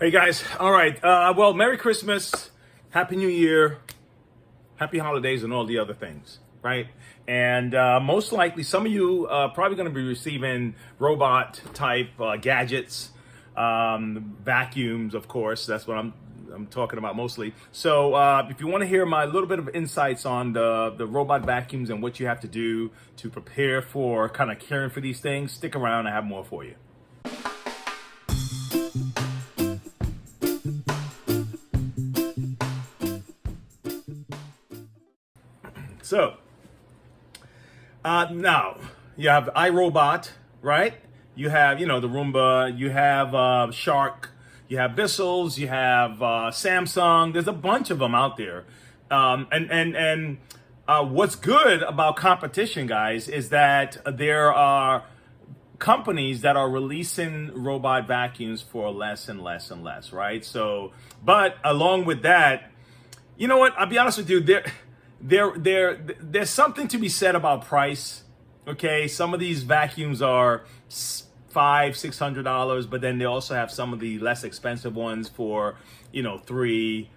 Hey guys, all right. Well, Merry Christmas, Happy New Year, Happy Holidays, and all the other things, right? And most likely, some of you probably going to be receiving robot type gadgets, vacuums, of course. That's what I'm talking about mostly. So if you want to hear my little bit of insights on the robot vacuums and what you have to do to prepare for kind of caring for these things, stick around. I have more for you. So, now you have iRobot, right? You have, the Roomba, you have Shark, you have Bissell's, you have Samsung. There's a bunch of them out there. And what's good about competition, guys, is that there are companies that are releasing robot vacuums for less and less and less, right? So, but along with that, you know what? I'll be honest with you, there's something to be said about price. Okay, some of these vacuums are $500-$600, but then they also have some of the less expensive ones for $300,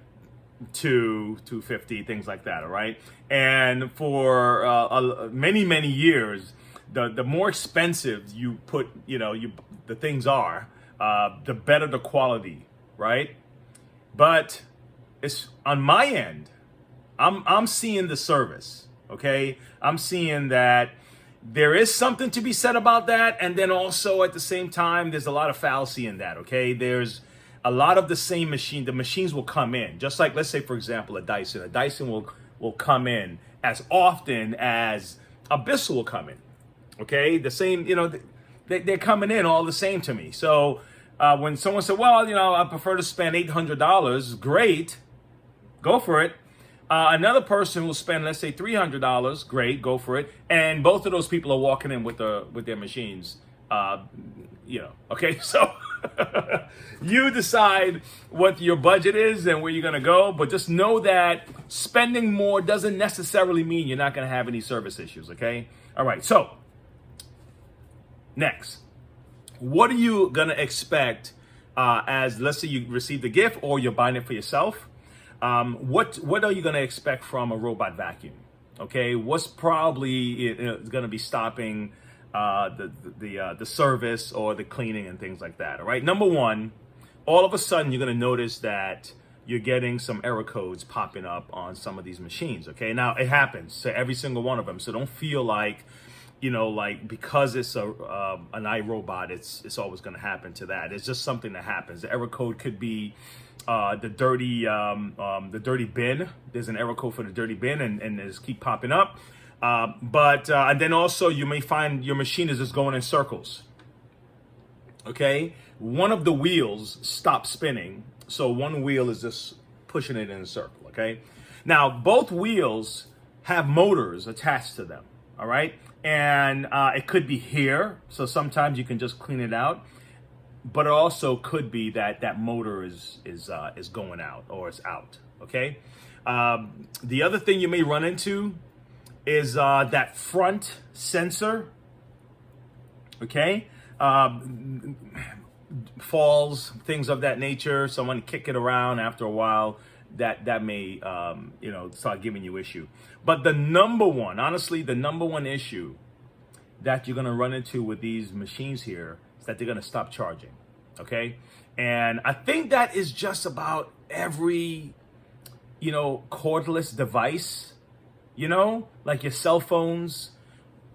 $250, things like that. All right, and for many years, the more expensive you put the things are, the better the quality, right? But it's on my end. I'm seeing the service, okay? I'm seeing that there is something to be said about that, and then also at the same time, there's a lot of fallacy in that, okay? There's a lot of the same machine. The machines will come in, just like, let's say, for example, a Dyson. A Dyson will come in as often as a Bissell will come in, okay? The same, they're coming in all the same to me. So when someone said, well, I prefer to spend $800, great, go for it. Another person will spend, let's say, $300. Great, go for it. And both of those people are walking in with their machines. Okay, so you decide what your budget is and where you're gonna go. But just know that spending more doesn't necessarily mean you're not gonna have any service issues. Okay. All right. So next, what are you gonna expect as, let's say, you received a gift or you're buying it for yourself? What are you going to expect from a robot vacuum? Okay, what's probably going to be stopping the service or the cleaning and things like that? All right. Number one, all of a sudden you're going to notice that you're getting some error codes popping up on some of these machines. Okay, now it happens to every single one of them, so don't feel like because it's an iRobot, it's always going to happen to that. It's just something that happens. The error code could be the dirty bin. There's an error code for the dirty bin, and they just keep popping up. And then also you may find your machine is just going in circles. Okay, one of the wheels stops spinning, so one wheel is just pushing it in a circle. Okay, now both wheels have motors attached to them. All right, and it could be here, so sometimes you can just clean it out. But it also could be that motor is going out or it's out. Okay. The other thing you may run into is that front sensor. Okay. Falls, things of that nature. Someone kick it around after a while. That may start giving you issue. But the number one issue that you're gonna run into with these machines here is that they're going to stop charging. Okay. And I think that is just about every, cordless device, like your cell phones,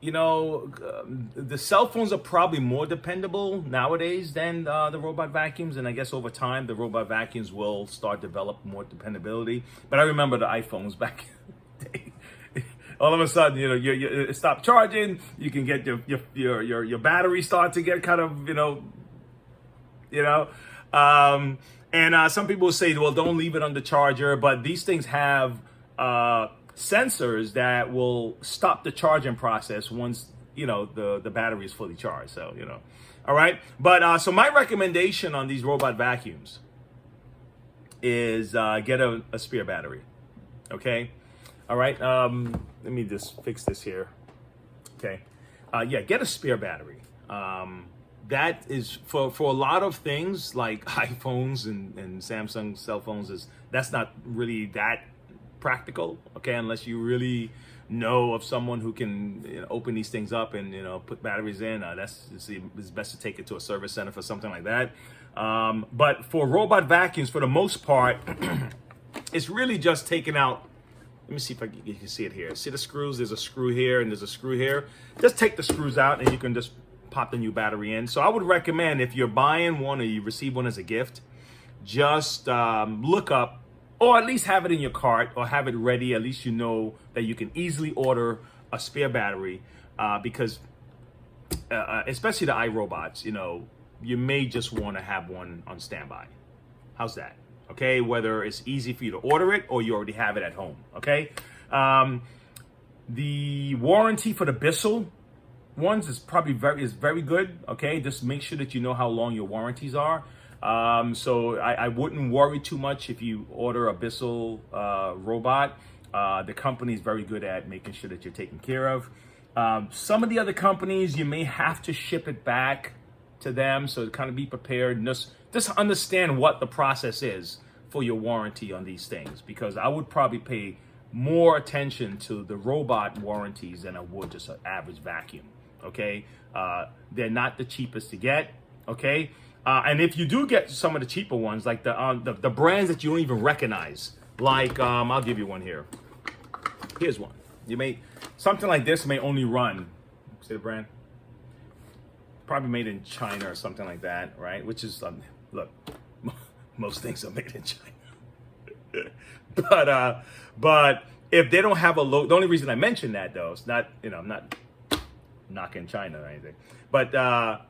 the cell phones are probably more dependable nowadays than the robot vacuums. And I guess over time, the robot vacuums will start develop more dependability. But I remember the iPhones back in the day. All of a sudden, you stop charging. You can get your battery start to get kind of, and some people will say, well, don't leave it on the charger. But these things have sensors that will stop the charging process once the battery is fully charged. So all right. But so my recommendation on these robot vacuums is get a spare battery. Okay. All right, let me just fix this here. Okay, get a spare battery. that is for a lot of things like iPhones and Samsung cell phones, is that's not really that practical, okay, unless you really know of someone who can, you know, open these things up and, you know, put batteries in. It's best to take it to a service center for something like that. But for robot vacuums, for the most part, it's really just taking out. Let me see if you can see it here. See the screws? There's a screw here and there's a screw here. Just take the screws out and you can just pop the new battery in. So I would recommend, if you're buying one or you receive one as a gift, just look up, or at least have it in your cart or have it ready. At least you know that you can easily order a spare battery, because especially the iRobots, you know, you may just want to have one on standby. How's that? Okay, whether it's easy for you to order it or you already have it at home. Okay, the warranty for the Bissell ones is probably very good. Okay, just make sure that you know how long your warranties are. So I wouldn't worry too much if you order a Bissell robot. The company is very good at making sure that you're taken care of. Some of the other companies, you may have to ship it back to them, so kind of be prepared. Just understand what the process is for your warranty on these things, because I would probably pay more attention to the robot warranties than I would just an average vacuum. Okay, they're not the cheapest to get. Okay, and if you do get some of the cheaper ones, like the brands that you don't even recognize, like I'll give you one here. Here's one. You may something like this may only run. See the brand? Probably made in China or something like that, right? Which is look, most things are made in China. but if they don't have a low, the only reason I mention that though, it's not, you know, I'm not knocking China or anything, but the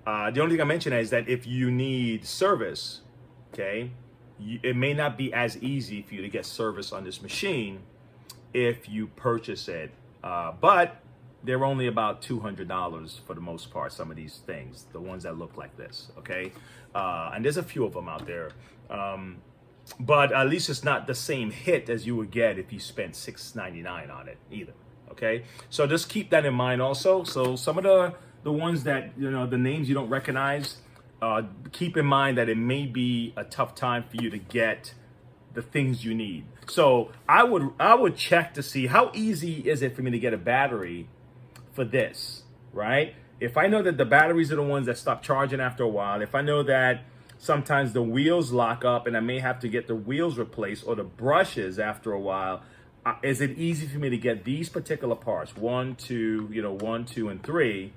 only thing I mention is that if you need service, okay, it may not be as easy for you to get service on this machine if you purchase it, but they're only about $200 for the most part, some of these things, the ones that look like this, okay? And there's a few of them out there. But at least it's not the same hit as you would get if you spent $6.99 on it either, okay? So just keep that in mind also. So some of the ones that, you know, the names you don't recognize, keep in mind that it may be a tough time for you to get the things you need. So I would check to see how easy is it for me to get a battery for this, right? If I know that the batteries are the ones that stop charging after a while, if I know that sometimes the wheels lock up and I may have to get the wheels replaced or the brushes after a while, is it easy for me to get these particular parts, 1, 2, you know, 1, 2, and 3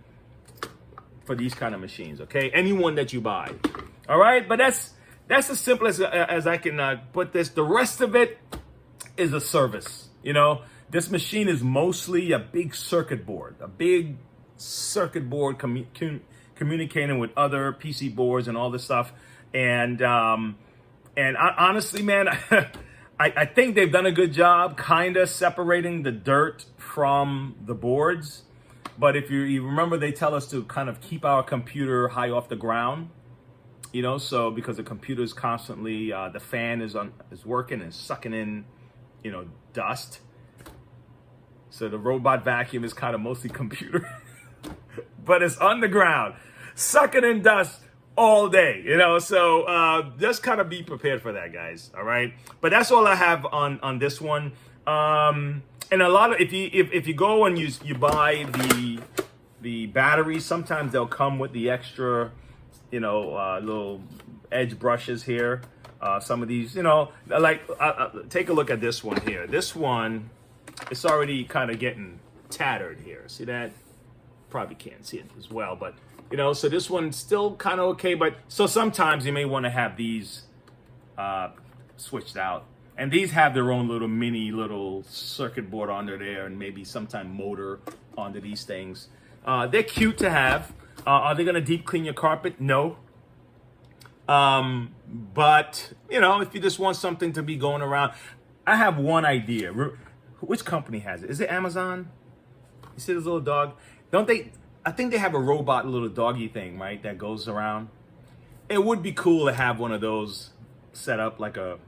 for these kind of machines, okay? Anyone that you buy, all right? But that's as simple as I can put this. The rest of it is a service, you know? This machine is mostly a big circuit board, communicating with other PC boards and all this stuff. And honestly, man, I think they've done a good job kind of separating the dirt from the boards. But if you remember, they tell us to kind of keep our computer high off the ground, you know, so because the computer is constantly, the fan is working and sucking in, you know, dust. So the robot vacuum is kind of mostly computer, but it's underground, sucking in dust all day, you know? So just kind of be prepared for that, guys, all right? But that's all I have on this one. And a lot of, if you go and you buy the batteries, sometimes they'll come with the extra, you know, little edge brushes here. Some of these, you know, like take a look at this one here. This one, it's already kind of getting tattered here. See that? Probably can't see it as well, but you know, so this one's still kind of okay. But so sometimes you may want to have these switched out, and these have their own little circuit board under there, and maybe sometime motor onto these things. They're cute to have. Are they gonna deep clean your carpet? No. But you know, if you just want something to be going around, I have one idea. Which company has it? Is it Amazon? You see this little dog? Don't they? I think they have a robot little doggy thing, right? That goes around. It would be cool to have one of those set up, like it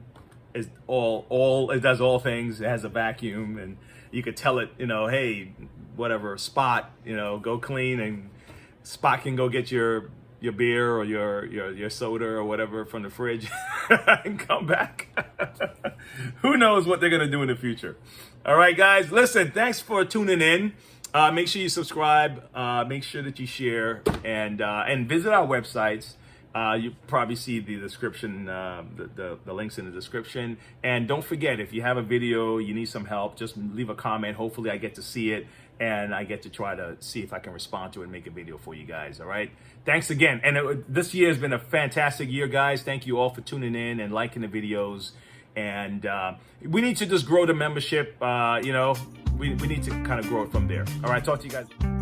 does all things. It has a vacuum, and you could tell it, you know, hey, whatever, Spot, you know, go clean, and Spot can go get your your beer or your soda or whatever from the fridge and come back. Who knows what they're gonna do in the future? All right, guys. Listen, thanks for tuning in. Make sure you subscribe. Make sure that you share and visit our websites. You probably see the description, the links in the description. And don't forget, if you have a video, you need some help, just leave a comment. Hopefully I get to see it and I get to try to see if I can respond to it and make a video for you guys. All right. Thanks again. And this year has been a fantastic year, guys. Thank you all for tuning in and liking the videos. And we need to just grow the membership. We need to kind of grow it from there. All right. Talk to you guys.